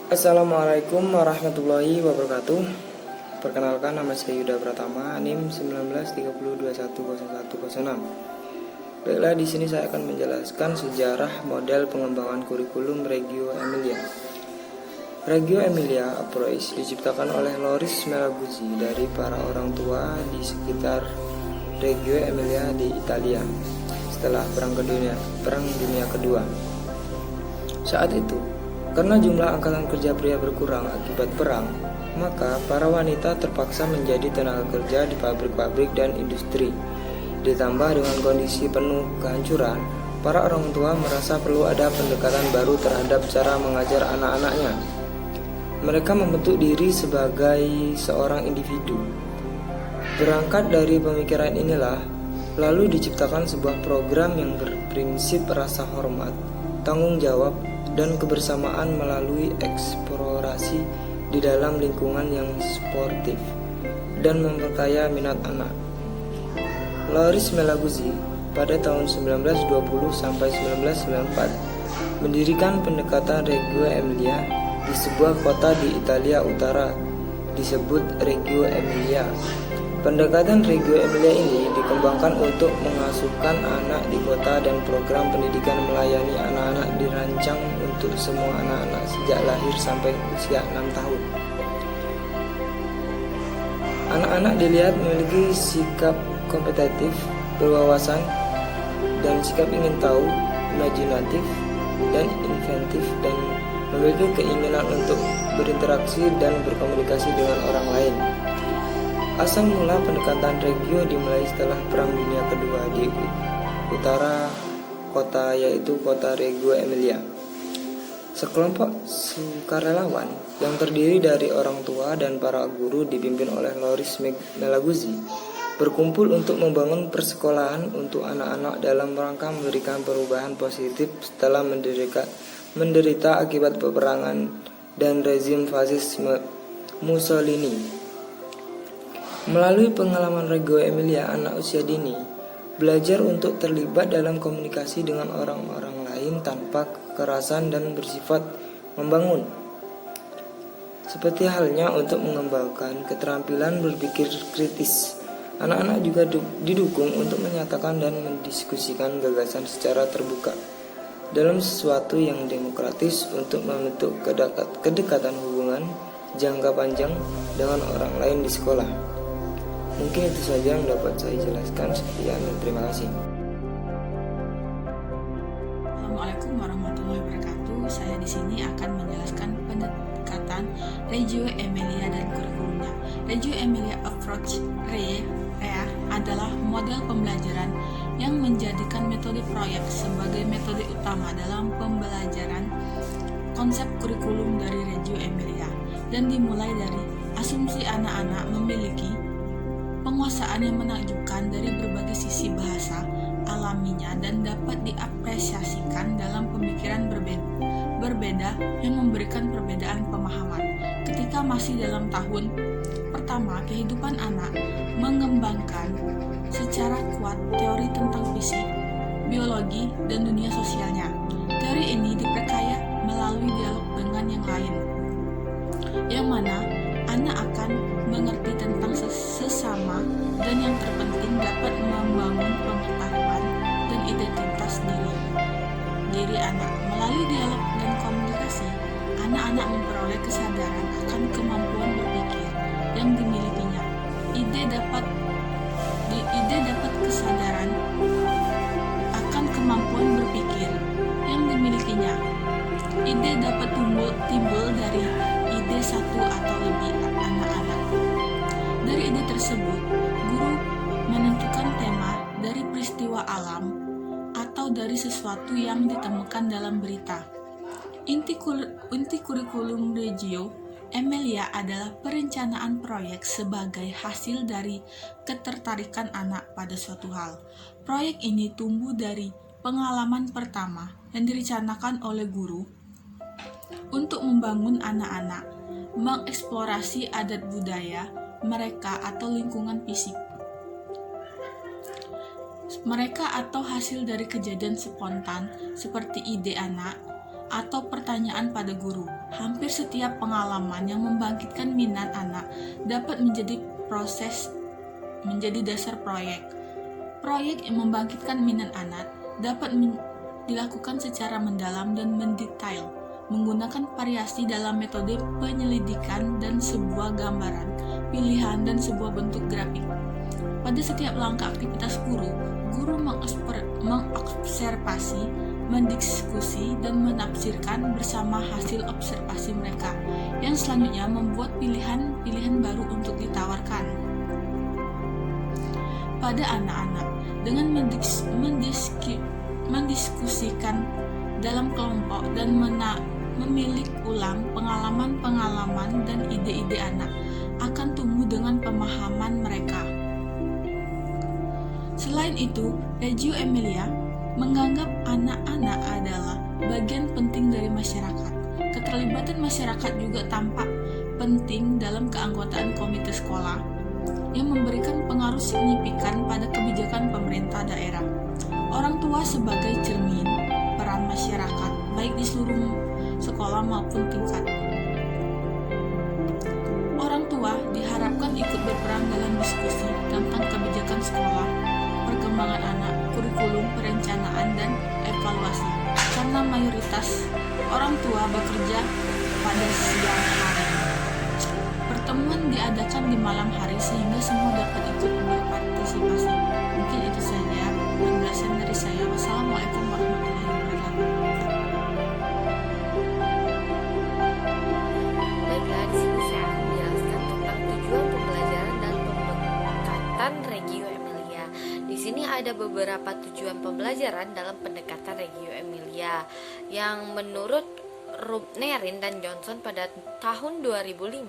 Assalamualaikum warahmatullahi wabarakatuh. Perkenalkan, nama saya Yuda Pratama, NIM 1930210106. Baiklah, di sini saya akan menjelaskan sejarah model pengembangan kurikulum Reggio Emilia. Reggio Emilia Approach diciptakan oleh Loris Melaguzzi dari para orang tua di sekitar Reggio Emilia di Italia setelah Perang Dunia Kedua. Saat itu, karena jumlah angkatan kerja pria berkurang akibat perang, maka para wanita terpaksa menjadi tenaga kerja di pabrik-pabrik dan industri. Ditambah dengan kondisi penuh kehancuran, para orang tua merasa perlu ada pendekatan baru terhadap cara mengajar anak-anaknya. Mereka membentuk diri sebagai seorang individu. Berangkat dari pemikiran inilah, lalu diciptakan sebuah program yang berprinsip rasa hormat, tanggung jawab, dan kebersamaan melalui eksplorasi di dalam lingkungan yang sportif dan memperkaya minat anak. Loris Melaguzzi pada tahun 1920 sampai 1994 mendirikan pendekatan Reggio Emilia di sebuah kota di Italia Utara disebut Reggio Emilia. Pendekatan Reggio Emilia ini dikembangkan untuk mengasuhkan anak di kota dan program pendidikan melayani anak-anak dirancang untuk semua anak-anak sejak lahir sampai usia 6 tahun. Anak-anak dilihat memiliki sikap kompetitif, berwawasan, dan sikap ingin tahu, imajinatif, dan inventif, dan memiliki keinginan untuk berinteraksi dan berkomunikasi dengan orang lain. Asal mula pendekatan Reggio dimulai setelah Perang Dunia Kedua di utara kota, yaitu kota Reggio Emilia. Sekelompok sukarelawan yang terdiri dari orang tua dan para guru dipimpin oleh Loris Melaguzzi berkumpul untuk membangun persekolahan untuk anak-anak dalam rangka memberikan perubahan positif setelah menderita akibat peperangan dan rezim fasisme Mussolini. Melalui pengalaman Reggio Emilia, anak usia dini belajar untuk terlibat dalam komunikasi dengan orang-orang lain tanpa kekerasan dan bersifat membangun. Seperti halnya untuk mengembangkan keterampilan berpikir kritis, anak-anak juga didukung untuk menyatakan dan mendiskusikan gagasan secara terbuka dalam sesuatu yang demokratis untuk membentuk kedekatan hubungan jangka panjang dengan orang lain di sekolah. Mungkin itu saja yang dapat saya jelaskan. Sekian dan terima kasih. Assalamualaikum warahmatullahi wabarakatuh. Saya di sini akan menjelaskan pendekatan Reggio Emilia dan kurikulumnya. Reggio Emilia Approach (REA) adalah model pembelajaran yang menjadikan metode proyek sebagai metode utama dalam pembelajaran konsep kurikulum dari Reggio Emilia, dan dimulai dari asumsi anak-anak memiliki penguasaan yang menakjubkan dari berbagai sisi bahasa alaminya dan dapat diapresiasikan dalam pemikiran berbeda yang memberikan perbedaan pemahaman. Ketika masih dalam tahun pertama kehidupan anak, mengembangkan secara kuat teori tentang fisik, biologi, dan dunia sosialnya. Teori ini diperkaya melalui dialog dengan yang lain, yang mana anak akan mengerti tentang sesama dan yang terpenting dapat membangun pengetahuan dan identitas diri anak. Melalui dialog dan komunikasi, anak-anak memperoleh kesadaran akan kemampuan berpikir yang dimilikinya. Ide dapat kesadaran akan kemampuan berpikir yang dimilikinya. Ide dapat timbul dari ide satu atau lebih anak-anak. Dari ide tersebut, guru menentukan tema dari peristiwa alam atau dari sesuatu yang ditemukan dalam berita. Inti kurikulum Reggio Emilia adalah perencanaan proyek sebagai hasil dari ketertarikan anak pada suatu hal. Proyek ini tumbuh dari pengalaman pertama yang direncanakan oleh guru untuk membangun anak-anak, mengeksplorasi adat budaya mereka atau lingkungan fisik mereka atau hasil dari kejadian spontan seperti ide anak atau pertanyaan pada guru. Hampir setiap pengalaman yang membangkitkan minat anak dapat menjadi dasar proyek. Proyek yang membangkitkan minat anak dapat dilakukan secara mendalam dan mendetail, menggunakan variasi dalam metode penyelidikan dan sebuah gambaran, pilihan, dan sebuah bentuk grafik. Pada setiap langkah aktivitas guru mengobservasi, mendiskusi, dan menafsirkan bersama hasil observasi mereka, yang selanjutnya membuat pilihan-pilihan baru untuk ditawarkan pada anak-anak. Dengan mendiskusikan dalam kelompok dan memilik ulang pengalaman-pengalaman dan ide-ide anak akan tumbuh dengan pemahaman mereka. Selain itu, Reggio Emilia menganggap anak-anak adalah bagian penting dari masyarakat. Keterlibatan masyarakat juga tampak penting dalam keanggotaan komite sekolah yang memberikan pengaruh signifikan pada kebijakan pemerintah daerah. Orang tua sebagai cermin peran masyarakat, baik di seluruh sekolah maupun tingkat. Orang tua diharapkan ikut berperan dalam diskusi tentang kebijakan sekolah, perkembangan anak, kurikulum, perencanaan, dan evaluasi. Karena mayoritas orang tua bekerja pada siang hari, pertemuan diadakan di malam hari sehingga semua dapat ikut berpartisipasi. Mungkin itu saja penjelasan dari saya. Wassalamualaikum warahmatullahi wabarakatuh. Baiklah, di sini saya akan menjelaskan tentang tujuan pembelajaran dan pendekatan Reggio Emilia. Di sini ada beberapa tujuan pembelajaran dalam pendekatan Reggio Emilia yang menurut Rubnerin dan Johnson pada tahun 2005.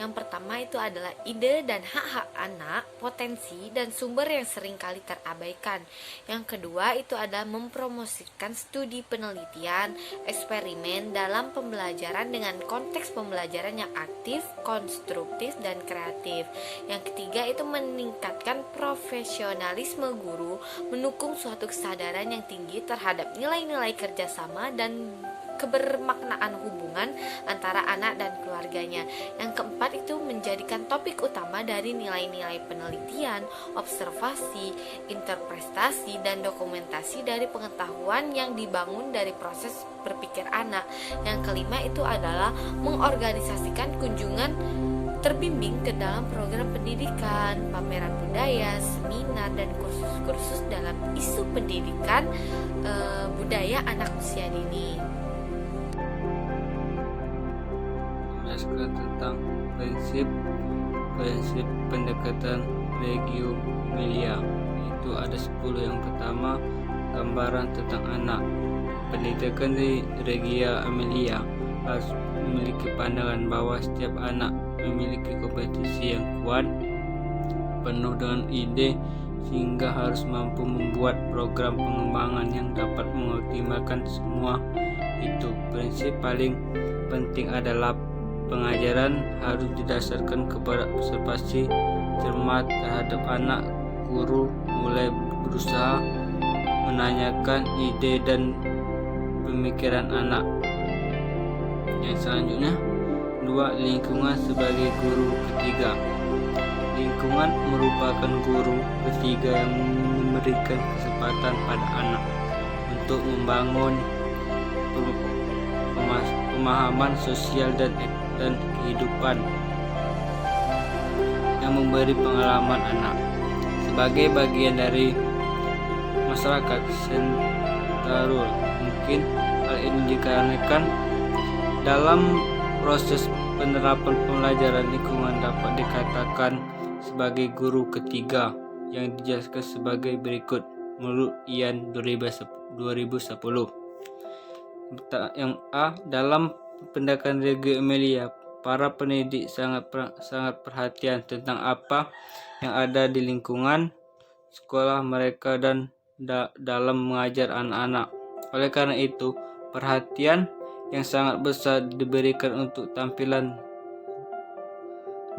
Yang pertama itu adalah ide dan hak-hak anak, potensi dan sumber yang seringkali terabaikan. Yang kedua itu adalah mempromosikan studi penelitian, eksperimen dalam pembelajaran dengan konteks pembelajaran yang aktif, konstruktif, dan kreatif. Yang ketiga itu meningkatkan profesionalisme guru, mendukung suatu kesadaran yang tinggi terhadap nilai-nilai kerjasama dan kebermaknaan hubungan antara anak dan keluarganya. Yang keempat itu menjadikan topik utama dari nilai-nilai penelitian, observasi, interpretasi, dan dokumentasi dari pengetahuan yang dibangun dari proses berpikir anak. Yang kelima itu adalah mengorganisasikan kunjungan terbimbing ke dalam program pendidikan, pameran budaya, seminar, dan kursus-kursus dalam isu pendidikan budaya anak usia dini. Tentang prinsip pendekatan Reggio Emilia. Itu ada 10. Yang pertama, gambaran tentang anak. Pendidikan di Reggio Emilia harus memiliki pandangan bahwa setiap anak memiliki kompetensi yang kuat, penuh dengan ide, sehingga harus mampu membuat program pengembangan yang dapat mengoptimalkan semua itu. Prinsip paling penting adalah pengajaran harus didasarkan kepada observasi cermat terhadap anak. Guru mulai berusaha menanyakan ide dan pemikiran anak. Yang selanjutnya, 2. Lingkungan sebagai guru ketiga. Lingkungan merupakan guru ketiga yang memberikan kesempatan pada anak untuk membangun pemahaman sosial dan kehidupan, yang memberi pengalaman anak sebagai bagian dari masyarakat sentarul. Mungkin hal ini dikarenakan dalam proses penerapan pembelajaran lingkungan dapat dikatakan sebagai guru ketiga, yang dijelaskan sebagai berikut menurut Ian 2010. Yang A, dalam pendekatan Reggio Emilia, para pendidik sangat perhatian tentang apa yang ada di lingkungan sekolah mereka dan dalam mengajar anak-anak. Oleh karena itu, perhatian yang sangat besar diberikan untuk tampilan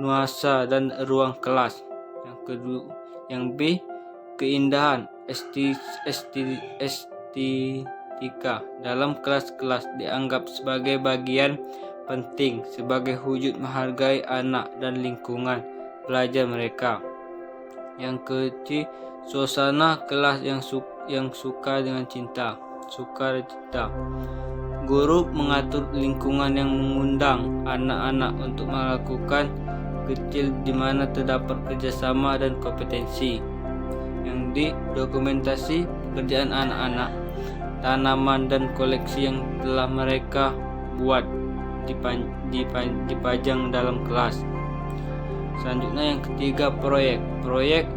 nuansa dan ruang kelas. Yang kedua, yang B, keindahan etika dalam kelas-kelas dianggap sebagai bagian penting sebagai wujud menghargai anak dan lingkungan belajar mereka. Yang ketiga, suasana kelas yang suka dengan cinta. Guru mengatur lingkungan yang mengundang anak-anak untuk melakukan kecil di mana terdapat kerjasama dan kompetensi. Yang didokumentasi pekerjaan anak-anak, tanaman dan koleksi yang telah mereka buat dipajang dalam kelas. Selanjutnya yang ketiga, proyek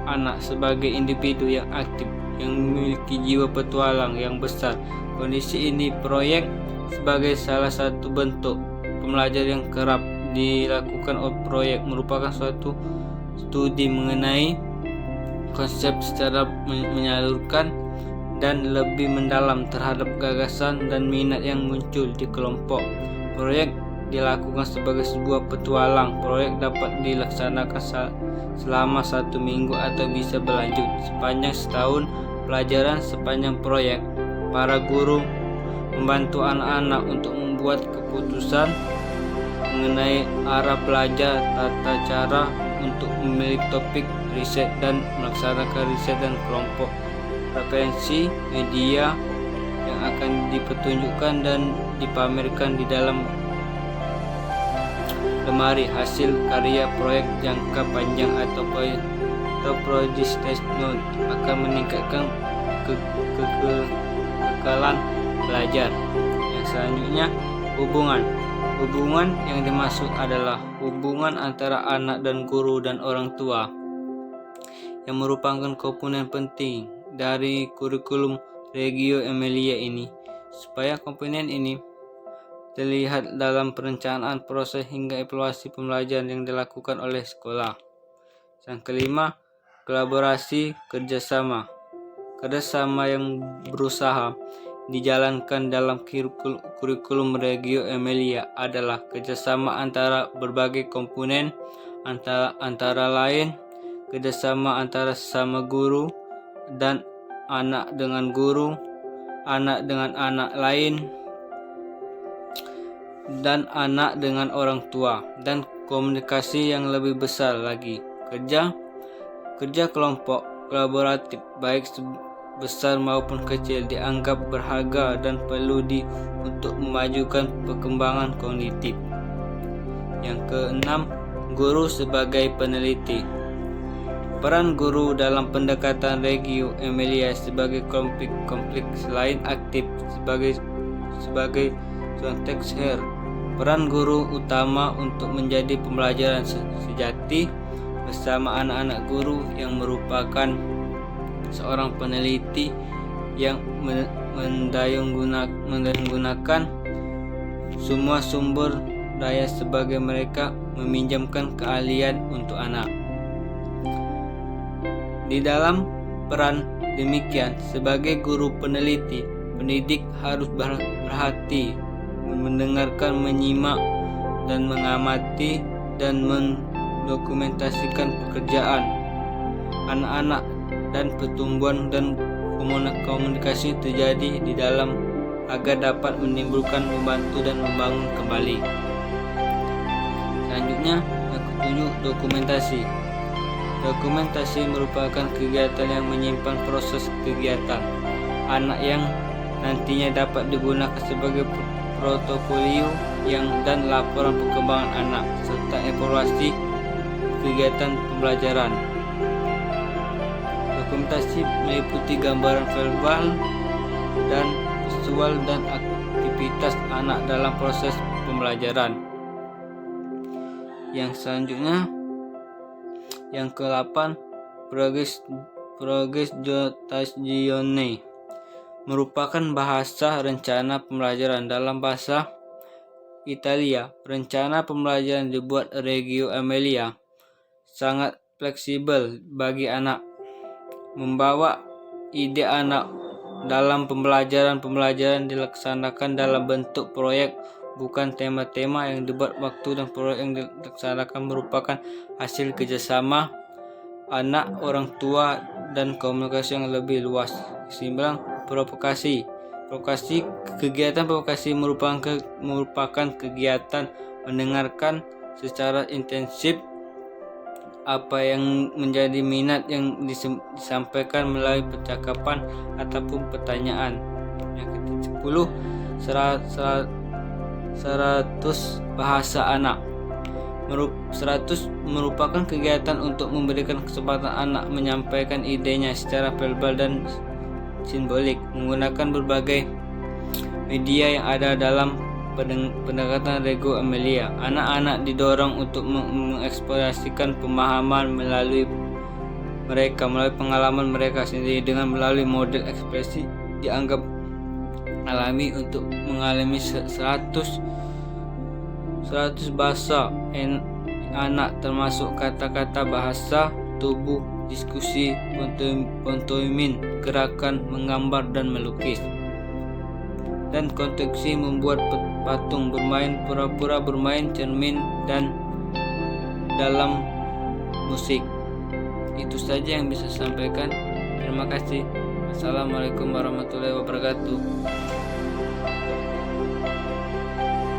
anak sebagai individu yang aktif yang memiliki jiwa petualang yang besar. Kondisi ini proyek sebagai salah satu bentuk pembelajaran yang kerap dilakukan oleh proyek merupakan suatu studi mengenai konsep secara menyalurkan dan lebih mendalam terhadap gagasan dan minat yang muncul di kelompok. Proyek dilakukan sebagai sebuah petualang. Proyek dapat dilaksanakan selama 1 minggu atau bisa berlanjut sepanjang setahun. Pelajaran sepanjang proyek, para guru membantu anak-anak untuk membuat keputusan mengenai arah belajar, tata cara untuk memilih topik riset dan melaksanakan riset dan kelompok. Referensi media yang akan dipertunjukkan dan dipamerkan di dalam lemari hasil karya proyek jangka panjang atau project note akan meningkatkan kekekalan belajar. Yang selanjutnya, hubungan yang dimaksud adalah hubungan antara anak dan guru dan orang tua yang merupakan komponen penting dari kurikulum Reggio Emilia ini. Supaya komponen ini terlihat dalam perencanaan proses hingga evaluasi pembelajaran yang dilakukan oleh sekolah. Yang kelima, kolaborasi kerjasama yang berusaha dijalankan dalam kurikulum Reggio Emilia adalah kerjasama antara berbagai komponen, antara lain kerjasama antara sesama guru dan anak dengan guru, anak dengan anak lain, dan anak dengan orang tua, dan komunikasi yang lebih besar lagi. Kerja kelompok kolaboratif baik besar maupun kecil dianggap berharga dan perlu untuk memajukan perkembangan kognitif. Yang keenam, guru sebagai peneliti. Peran guru dalam pendekatan Reggio Emilia sebagai konflik selain aktif sebagai konteks her. Peran guru utama untuk menjadi pembelajaran sejati bersama anak-anak guru yang merupakan seorang peneliti yang menggunakan semua sumber daya sebagai mereka meminjamkan keahlian untuk anak. Di dalam peran demikian, sebagai guru peneliti, pendidik harus berhati mendengarkan, menyimak, dan mengamati dan mendokumentasikan pekerjaan anak-anak dan pertumbuhan dan komunikasi terjadi di dalam agar dapat menimbulkan, membantu, dan membangun kembali. Selanjutnya, yang ketujuh, dokumentasi. Dokumentasi merupakan kegiatan yang menyimpan proses kegiatan anak yang nantinya dapat digunakan sebagai portofolio dan laporan perkembangan anak serta evaluasi kegiatan pembelajaran. Dokumentasi meliputi gambaran verbal dan visual dan aktivitas anak dalam proses pembelajaran. Yang selanjutnya, yang ke-8, progettazione merupakan bahasa rencana pembelajaran. Dalam bahasa Italia, rencana pembelajaran dibuat Reggio Emilia sangat fleksibel bagi anak, membawa ide anak dalam pembelajaran dilaksanakan dalam bentuk proyek, bukan tema-tema yang dibuat waktu, dan proyek yang dilaksanakan merupakan hasil kerjasama anak, orang tua, dan komunikasi yang lebih luas. 9. Provokasi. Kegiatan provokasi merupakan kegiatan mendengarkan secara intensif apa yang menjadi minat yang disampaikan melalui percakapan ataupun pertanyaan. Yang ke-10, 100 bahasa anak. 100 merupakan kegiatan untuk memberikan kesempatan anak menyampaikan idenya secara verbal dan simbolik menggunakan berbagai media yang ada dalam pendekatan Reggio Emilia. Anak-anak didorong untuk mengekspresikan pemahaman melalui pengalaman mereka sendiri dengan melalui model ekspresi dianggap alami untuk mengalami 100 bahasa anak, termasuk kata-kata, bahasa tubuh, diskusi, pantomimin, gerakan, menggambar dan melukis, dan konstruksi, membuat patung, bermain pura-pura, bermain cermin, dan dalam musik. Itu saja yang bisa saya sampaikan. Terima kasih. Assalamualaikum warahmatullahi wabarakatuh.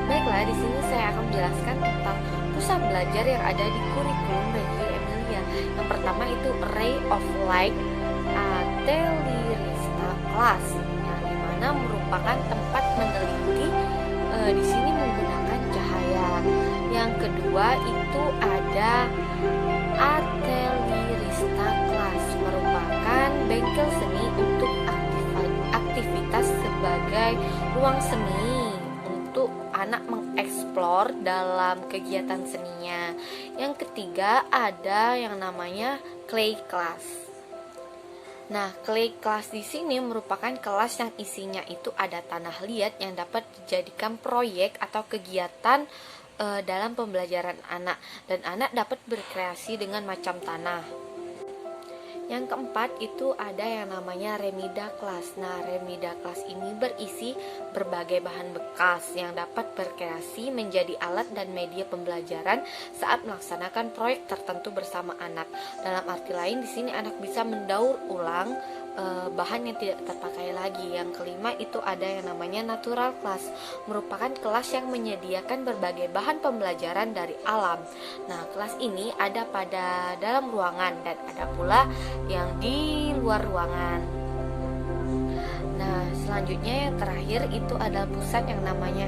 Baiklah, di sini saya akan menjelaskan tentang pusat belajar yang ada di kurikulum Reggio Emilia. Yang pertama itu Ray of Light Atelierista Class, yang dimana merupakan tempat meneliti di sini menggunakan cahaya. Yang kedua itu ada Atelierista Class, merupakan bengkel seni untuk aktivitas sebagai ruang seni untuk anak mengeksplor dalam kegiatan seninya. Yang ketiga ada yang namanya clay class. Nah, clay class di sini merupakan kelas yang isinya itu ada tanah liat yang dapat dijadikan proyek atau kegiatan dalam pembelajaran anak, dan anak dapat berkreasi dengan macam tanah. Yang keempat itu ada yang namanya remida class. Nah, remida class ini berisi berbagai bahan bekas yang dapat berkreasi menjadi alat dan media pembelajaran saat melaksanakan proyek tertentu bersama anak. Dalam arti lain, di sini anak bisa mendaur ulang bahan yang tidak terpakai lagi. Yang kelima itu ada yang namanya natural class, merupakan kelas yang menyediakan berbagai bahan pembelajaran dari alam. Nah, kelas ini ada pada dalam ruangan dan ada pula yang di luar ruangan. Nah, selanjutnya yang terakhir itu adalah pusat yang namanya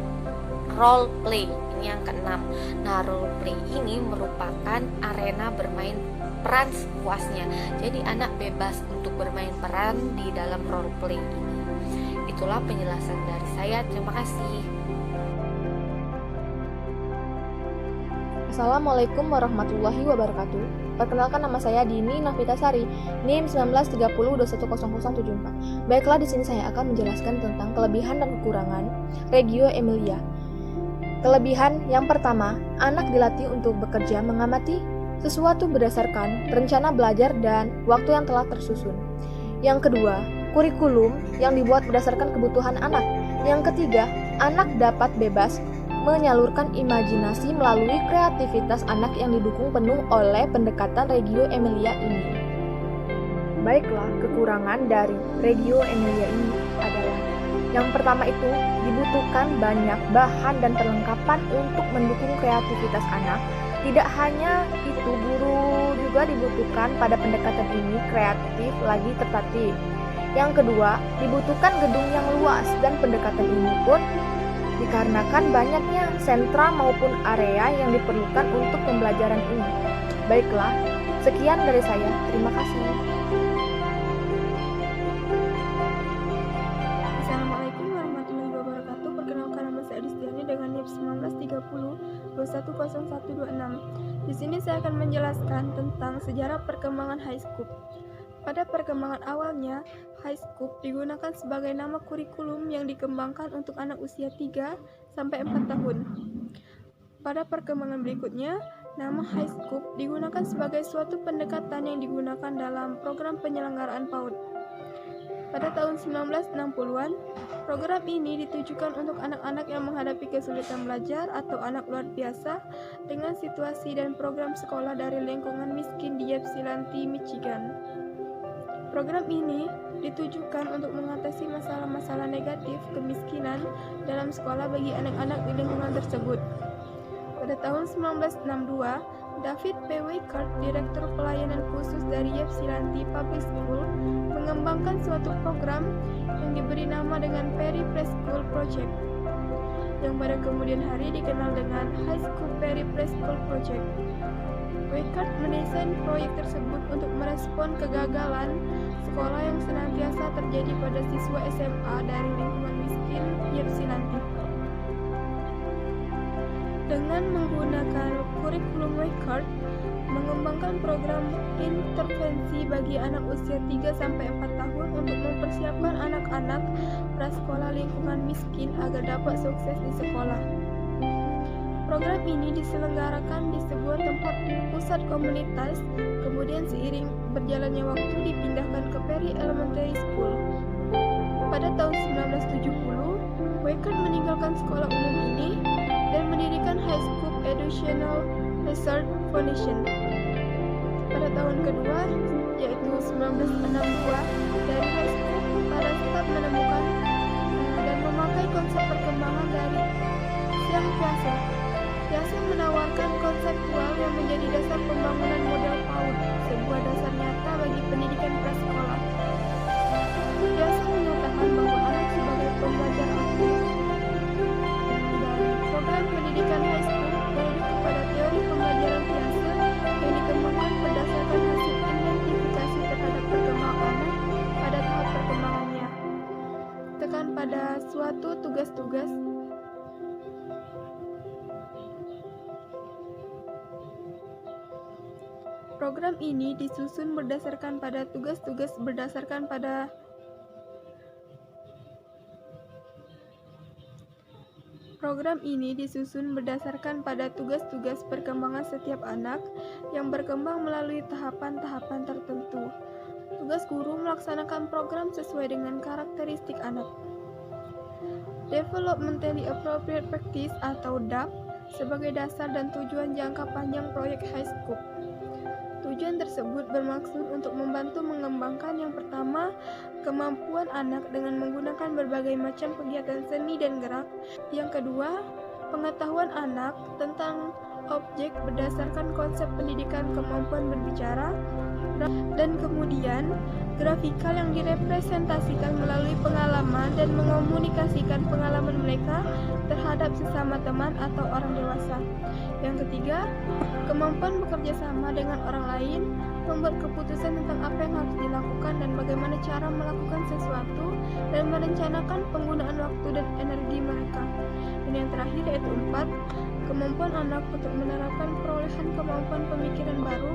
role play. Ini yang keenam. Nah, role play ini merupakan arena bermain peran sepuasnya. Jadi anak bebas untuk bermain peran di dalam role play ini. Itulah penjelasan dari saya. Terima kasih. Assalamualaikum warahmatullahi wabarakatuh. Perkenalkan, nama saya Dini Novita Sari, NIM 1930210074. Baiklah, di sini saya akan menjelaskan tentang kelebihan dan kekurangan Reggio Emilia. Kelebihan yang pertama, anak dilatih untuk bekerja mengamati sesuatu berdasarkan rencana belajar dan waktu yang telah tersusun. Yang kedua, kurikulum yang dibuat berdasarkan kebutuhan anak. Yang ketiga, anak dapat bebas menyalurkan imajinasi melalui kreativitas anak yang didukung penuh oleh pendekatan Reggio Emilia ini. Baiklah, kekurangan dari Reggio Emilia ini adalah yang pertama itu dibutuhkan banyak bahan dan perlengkapan untuk mendukung kreativitas anak. Tidak hanya itu, guru juga dibutuhkan pada pendekatan ini kreatif lagi tertatib. Yang kedua, dibutuhkan gedung yang luas dan pendekatan ini pun dikarenakan banyaknya sentra maupun area yang diperlukan untuk pembelajaran ini. Baiklah, sekian dari saya. Terima kasih. Assalamualaikum warahmatullahi wabarakatuh. Perkenalkan, nama saya Distiani dengan NIM 1930210126. Di sini saya akan menjelaskan tentang sejarah perkembangan high scoop. Pada perkembangan awalnya, high scoop digunakan sebagai nama kurikulum yang dikembangkan untuk anak usia 3-4 tahun. Pada perkembangan berikutnya, nama high scoop digunakan sebagai suatu pendekatan yang digunakan dalam program penyelenggaraan PAUD. Pada tahun 1960-an, program ini ditujukan untuk anak-anak yang menghadapi kesulitan belajar atau anak luar biasa dengan situasi dan program sekolah dari lingkungan miskin di Ypsilanti, Michigan. Program ini ditujukan untuk mengatasi masalah-masalah negatif kemiskinan dalam sekolah bagi anak-anak di lingkungan tersebut. Pada tahun 1962, David P. Weikart, Direktur Pelayanan Khusus dari Ypsilanti Public School, mengembangkan suatu program yang diberi nama dengan Perry Preschool Project, yang pada kemudian hari dikenal dengan High School Perry Preschool Project. Weikart mendesain proyek tersebut untuk merespon kegagalan sekolah yang senantiasa terjadi pada siswa SMA dari lingkungan miskin Ypsilanti. Dengan menggunakan kurikulum Weikart, mengembangkan program intervensi bagi anak usia 3-4 tahun untuk mempersiapkan anak-anak prasekolah lingkungan miskin agar dapat sukses di sekolah. Program ini diselenggarakan di sebuah tempat pusat komunitas, kemudian seiring berjalannya waktu dipindahkan ke Perry Elementary School. Pada tahun 1970, Weikart meninggalkan sekolah umum ini dan mendirikan High School Educational Research Foundation. Pada tahun kedua, yaitu 1962, dari High School, para staf menemukan dan memakai konsep perkembangan dari Siang Piaget. Piaget menawarkan konseptual yang menjadi dasar pembangunan model PAUD, sebuah dasar nyata bagi pendidikan prasekolah. Piaget menyatakan bahwa anak sebagai pembelajar aktif, dan program pendidikan high school merujuk kepada teori pembelajaran Piaget yang dikembangkan berdasarkan hasil identifikasi terhadap perkembangan anak pada tahap perkembangannya. Tekan pada suatu tugas-tugas Program ini disusun berdasarkan pada tugas-tugas perkembangan setiap anak yang berkembang melalui tahapan-tahapan tertentu. Tugas guru melaksanakan program sesuai dengan karakteristik anak. Developmentally Appropriate Practice atau DAP sebagai dasar dan tujuan jangka panjang proyek High School. Tujuan tersebut bermaksud untuk membantu mengembangkan yang pertama, kemampuan anak dengan menggunakan berbagai macam kegiatan seni dan gerak. Yang kedua, pengetahuan anak tentang objek berdasarkan konsep pendidikan kemampuan berbicara. Dan kemudian, grafikal yang direpresentasikan melalui pengalaman dan mengomunikasikan pengalaman mereka terhadap sesama teman atau orang dewasa. Yang ketiga, kemampuan bekerja sama dengan orang lain, membuat keputusan tentang apa yang harus dilakukan dan bagaimana cara melakukan sesuatu, dan merencanakan penggunaan waktu dan energi mereka. Dan yang terakhir yaitu 4, kemampuan anak untuk menerapkan perolehan kemampuan pemikiran baru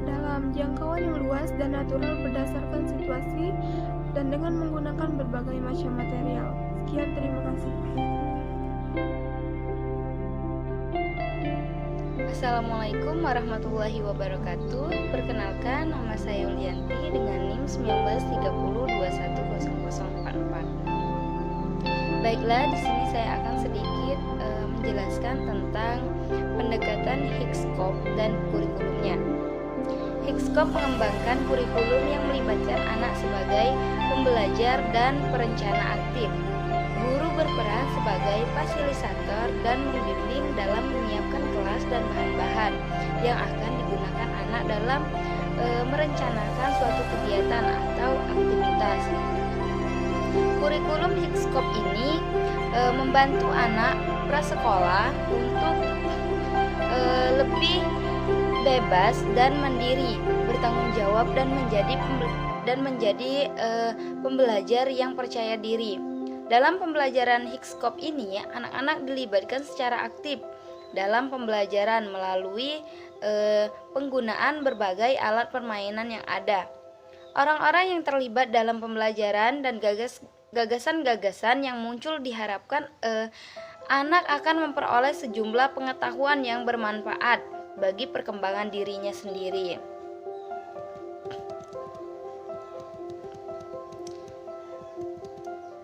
dalam jangkauan yang luas dan natural berdasarkan situasi dan dengan menggunakan berbagai macam material. Sekian, terima kasih. Assalamualaikum warahmatullahi wabarakatuh. Perkenalkan, nama saya Yulianti dengan NIM 1930210044. Baiklah, di sini saya akan sedikit menjelaskan tentang pendekatan Hickscope dan kurikulumnya. Hickscope mengembangkan kurikulum yang melibatkan anak sebagai pembelajar dan perencana aktif. Guru berperan sebagai fasilitator dan membimbing dalam menyiapkan kelas dan bahan-bahan yang akan digunakan anak dalam merencanakan suatu kegiatan atau aktivitas. Kurikulum Hickscope ini membantu anak prasekolah untuk lebih bebas dan mandiri, bertanggung jawab dan menjadi pembelajar yang percaya diri. Dalam pembelajaran Hickscope ini, anak-anak dilibatkan secara aktif dalam pembelajaran melalui penggunaan berbagai alat permainan yang ada. Orang-orang yang terlibat dalam pembelajaran dan gagasan-gagasan yang muncul diharapkan anak akan memperoleh sejumlah pengetahuan yang bermanfaat bagi perkembangan dirinya sendiri.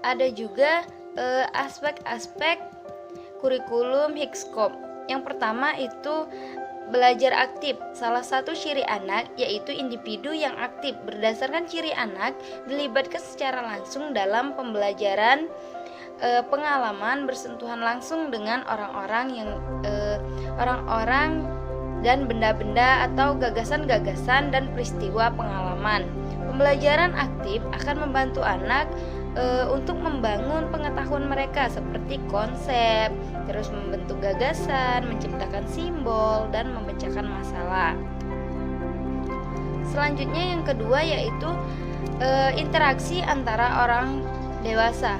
Ada juga aspek-aspek kurikulum Hickscope. Yang pertama itu belajar aktif. Salah satu ciri anak yaitu individu yang aktif. Berdasarkan ciri anak dilibatkan secara langsung dalam pembelajaran, pengalaman, bersentuhan langsung dengan orang-orang dan benda-benda atau gagasan-gagasan dan peristiwa pengalaman. Pembelajaran aktif akan membantu anak untuk membangun pengetahuan mereka seperti konsep, terus membentuk gagasan, menciptakan simbol, dan memecahkan masalah. Selanjutnya yang kedua yaitu interaksi antara orang dewasa.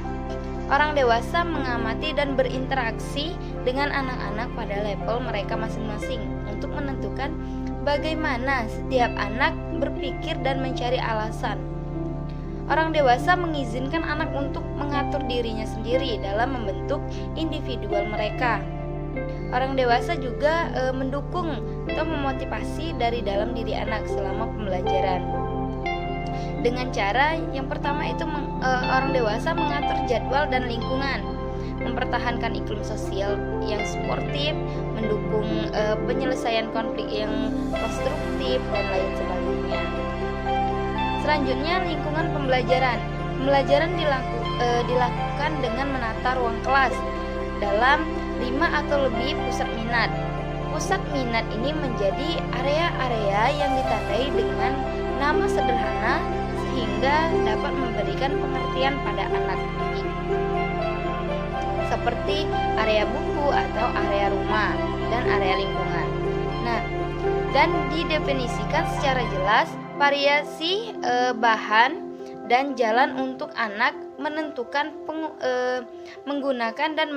Orang dewasa mengamati dan berinteraksi dengan anak-anak pada level mereka masing-masing untuk menentukan bagaimana setiap anak berpikir dan mencari alasan. Orang dewasa mengizinkan anak untuk mengatur dirinya sendiri dalam membentuk individual mereka. Orang dewasa juga mendukung atau memotivasi dari dalam diri anak selama pembelajaran. Dengan cara yang pertama itu orang dewasa mengatur jadwal dan lingkungan, mempertahankan iklim sosial yang suportif, mendukung penyelesaian konflik yang konstruktif, dan lain sebagainya. Selanjutnya, lingkungan pembelajaran. Pembelajaran dilakukan dengan menata ruang kelas dalam 5 atau lebih pusat minat. Pusat minat ini menjadi area-area yang ditandai dengan nama sederhana sehingga dapat memberikan pengertian pada anak didik, seperti area buku atau area rumah dan area lingkungan. Nah, dan didefinisikan secara jelas variasi bahan dan jalan untuk anak menentukan menggunakan dan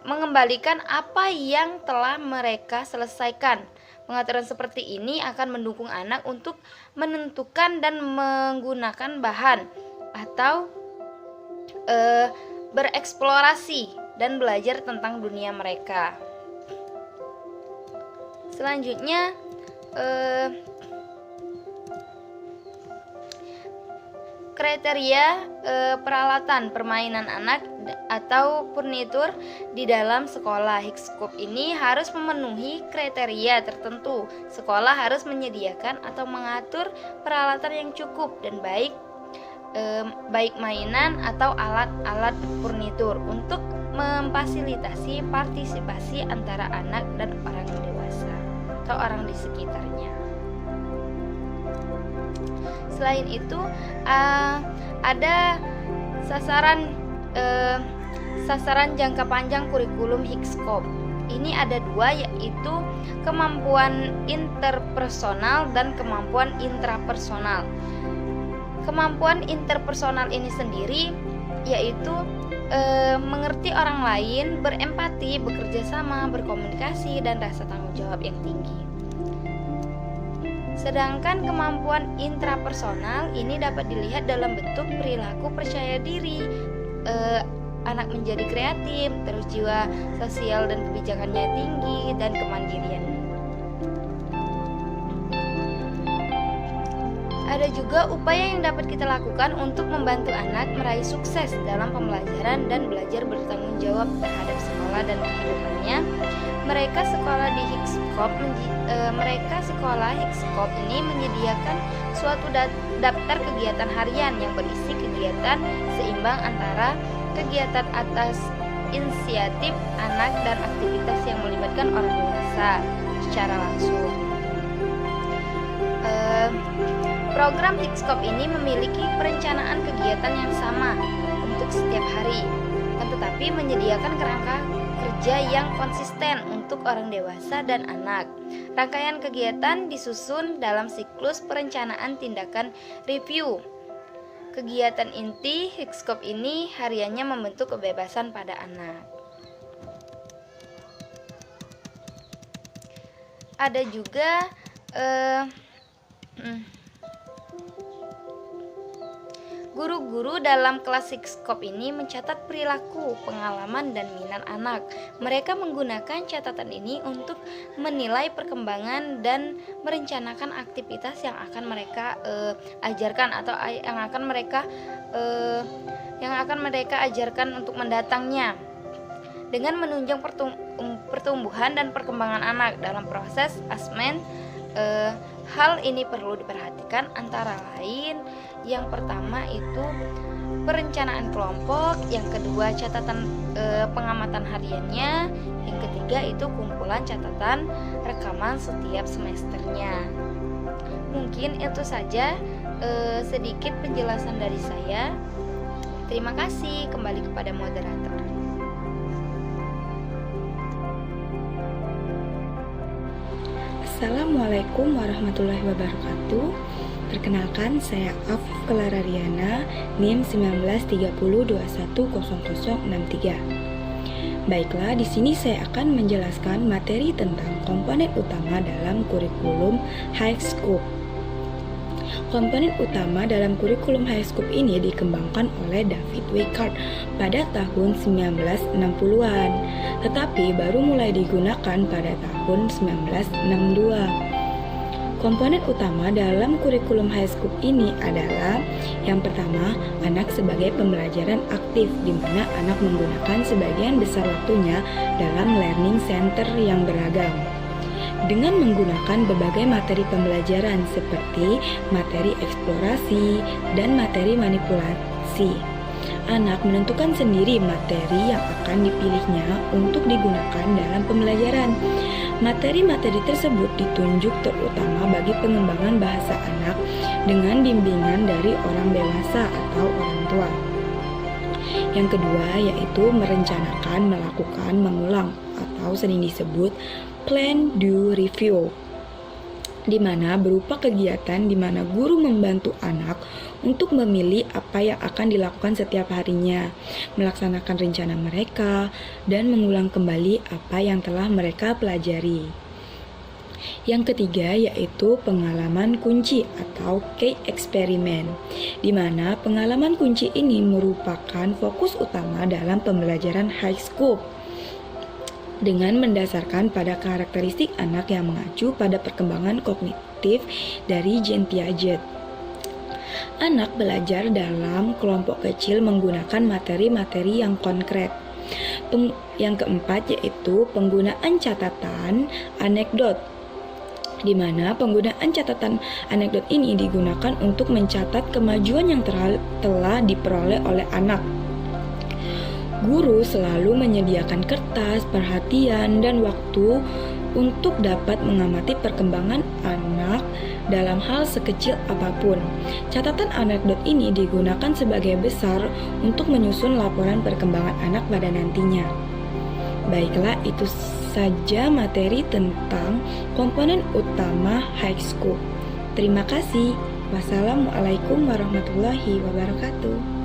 mengembalikan apa yang telah mereka selesaikan. Pengaturan seperti ini akan mendukung anak untuk menentukan dan menggunakan bahan atau bereksplorasi dan belajar tentang dunia mereka. Selanjutnya, kriteria peralatan permainan anak atau furnitur di dalam sekolah. Higskop ini harus memenuhi kriteria tertentu. Sekolah harus menyediakan atau mengatur peralatan yang cukup dan baik mainan atau alat-alat furnitur untuk memfasilitasi partisipasi antara anak dan orang dewasa atau orang di sekitarnya. Selain itu, ada sasaran jangka panjang kurikulum Higskop. Ini ada 2, yaitu kemampuan interpersonal dan kemampuan intrapersonal. Kemampuan interpersonal ini sendiri yaitu mengerti orang lain, berempati, bekerja sama, berkomunikasi, dan rasa tanggung jawab yang tinggi. Sedangkan kemampuan intrapersonal ini dapat dilihat dalam bentuk perilaku percaya diri, anak menjadi kreatif, terus jiwa sosial dan kebijakannya tinggi, dan kemandirian. Ada juga upaya yang dapat kita lakukan untuk membantu anak meraih sukses dalam pembelajaran dan belajar bertanggung jawab terhadap sekolah dan kehidupannya. Mereka sekolah Higskop ini menyediakan suatu daftar kegiatan harian yang berisi kegiatan seimbang antara kegiatan atas inisiatif anak dan aktivitas yang melibatkan orang dewasa secara langsung. Program Higskop ini memiliki perencanaan kegiatan yang sama untuk setiap hari, tetapi menyediakan kerangka kerja yang konsisten untuk orang dewasa dan anak. Rangkaian kegiatan disusun dalam siklus perencanaan tindakan review. Kegiatan inti Higskop ini hariannya membentuk kebebasan pada anak. Ada juga guru-guru dalam kelas Higskop ini mencatat perilaku, pengalaman, dan minat anak. Mereka menggunakan catatan ini untuk menilai perkembangan dan merencanakan aktivitas yang akan mereka ajarkan atau yang akan mereka ajarkan untuk mendatangnya. dengan menunjang pertumbuhan dan perkembangan anak dalam proses asesmen. Hal ini perlu diperhatikan antara lain yang pertama itu perencanaan kelompok, yang kedua catatan pengamatan hariannya, yang ketiga itu kumpulan catatan rekaman setiap semesternya. Mungkin itu saja sedikit penjelasan dari saya. Terima kasih. Kembali kepada moderator. Assalamualaikum warahmatullahi wabarakatuh. Perkenalkan, saya Afif Clara Riana, NIM 1930210063. Baiklah, di sini saya akan menjelaskan materi tentang komponen utama dalam kurikulum High Scope. Komponen utama dalam kurikulum High Scope ini dikembangkan oleh David Weickart pada tahun 1960-an, tetapi baru mulai digunakan pada tahun 1962. Komponen utama dalam kurikulum High Scope ini adalah yang pertama, anak sebagai pembelajaran aktif, di mana anak menggunakan sebagian besar waktunya dalam learning center yang beragam. Dengan menggunakan berbagai materi pembelajaran seperti materi eksplorasi dan materi manipulasi, anak menentukan sendiri materi yang akan dipilihnya untuk digunakan dalam pembelajaran. Materi-materi tersebut ditunjuk terutama bagi pengembangan bahasa anak dengan bimbingan dari orang dewasa atau orang tua. Yang kedua yaitu merencanakan, melakukan, mengulang atau sering disebut plan, do, review, di mana berupa kegiatan di mana guru membantu anak untuk memilih apa yang akan dilakukan setiap harinya, melaksanakan rencana mereka, dan mengulang kembali apa yang telah mereka pelajari. Yang ketiga yaitu pengalaman kunci atau key experiment, di mana pengalaman kunci ini merupakan fokus utama dalam pembelajaran High Scope dengan mendasarkan pada karakteristik anak yang mengacu pada perkembangan kognitif dari Jean Piaget. Anak belajar dalam kelompok kecil menggunakan materi-materi yang konkret. Yang keempat yaitu penggunaan catatan anekdot, di mana penggunaan catatan anekdot ini digunakan untuk mencatat kemajuan yang telah diperoleh oleh anak. Guru selalu menyediakan kertas, perhatian, dan waktu untuk dapat mengamati perkembangan anak dalam hal sekecil apapun. Catatan anekdot ini digunakan sebagai besar untuk menyusun laporan perkembangan anak pada nantinya. Baiklah, itu saja materi tentang komponen utama High Scope. Terima kasih. Wassalamualaikum warahmatullahi wabarakatuh.